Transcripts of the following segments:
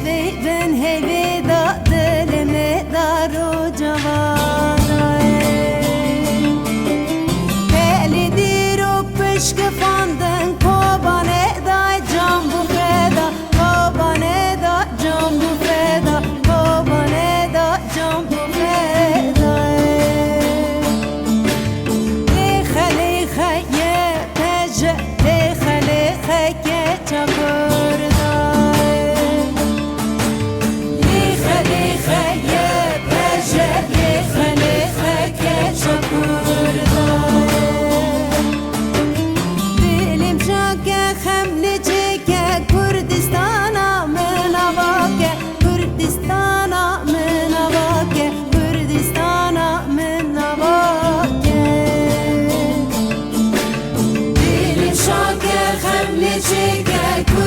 شوی بن هیوی دا دل می دارو جوانای هلی دیرو پشک فاندن کوبانه دا جام بو فدا کوبانه دا جام بو فدا کوبانه دا جام بو فدا لیخه لیخه یه پجه لیخه لیخه که چکر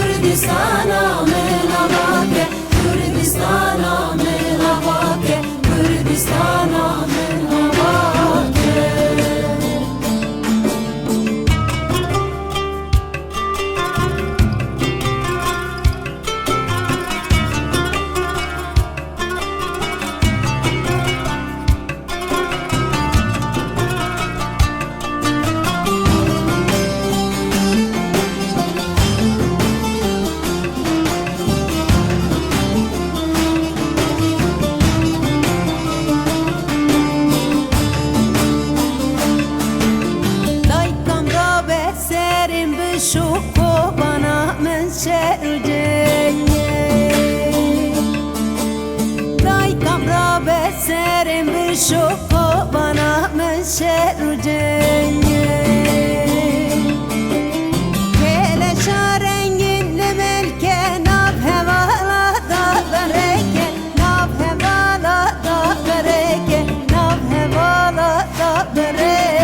Kurdistana menavake, Kurdistana menavake, Kurdistana menavake. Şuko bana men şercenye Day kamra beserim bir şuko bana men şercenye Kele şarenginle melke nav hevala da bereke Nav hevala da bereke Nav hevala da bereke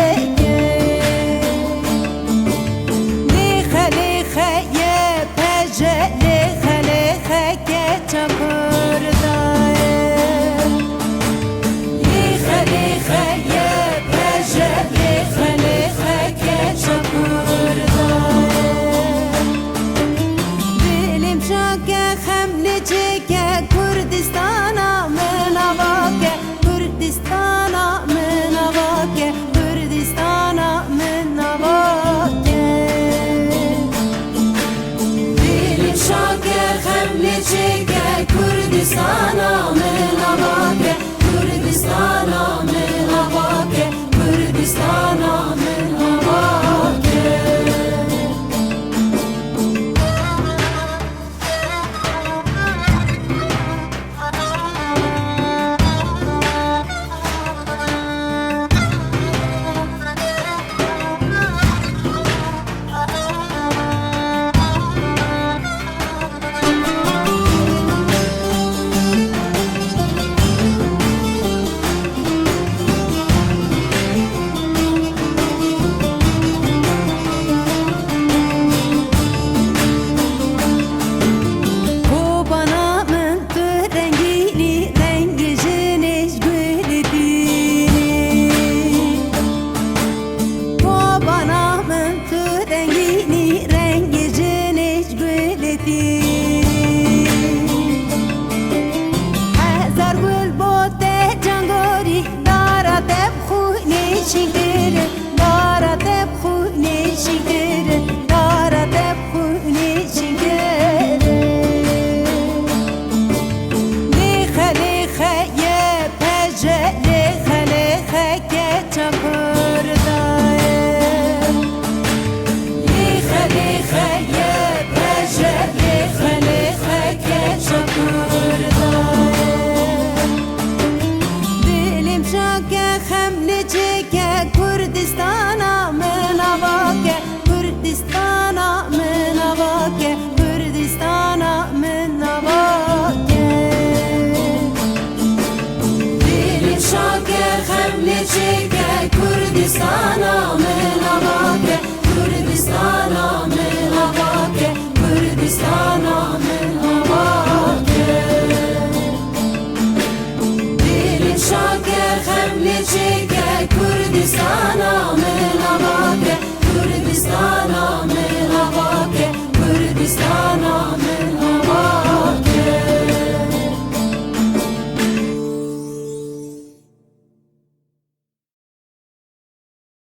Kurdistana menavake, Kurdistana menavake, Kurdistana menavake. Dilim şaker hemlice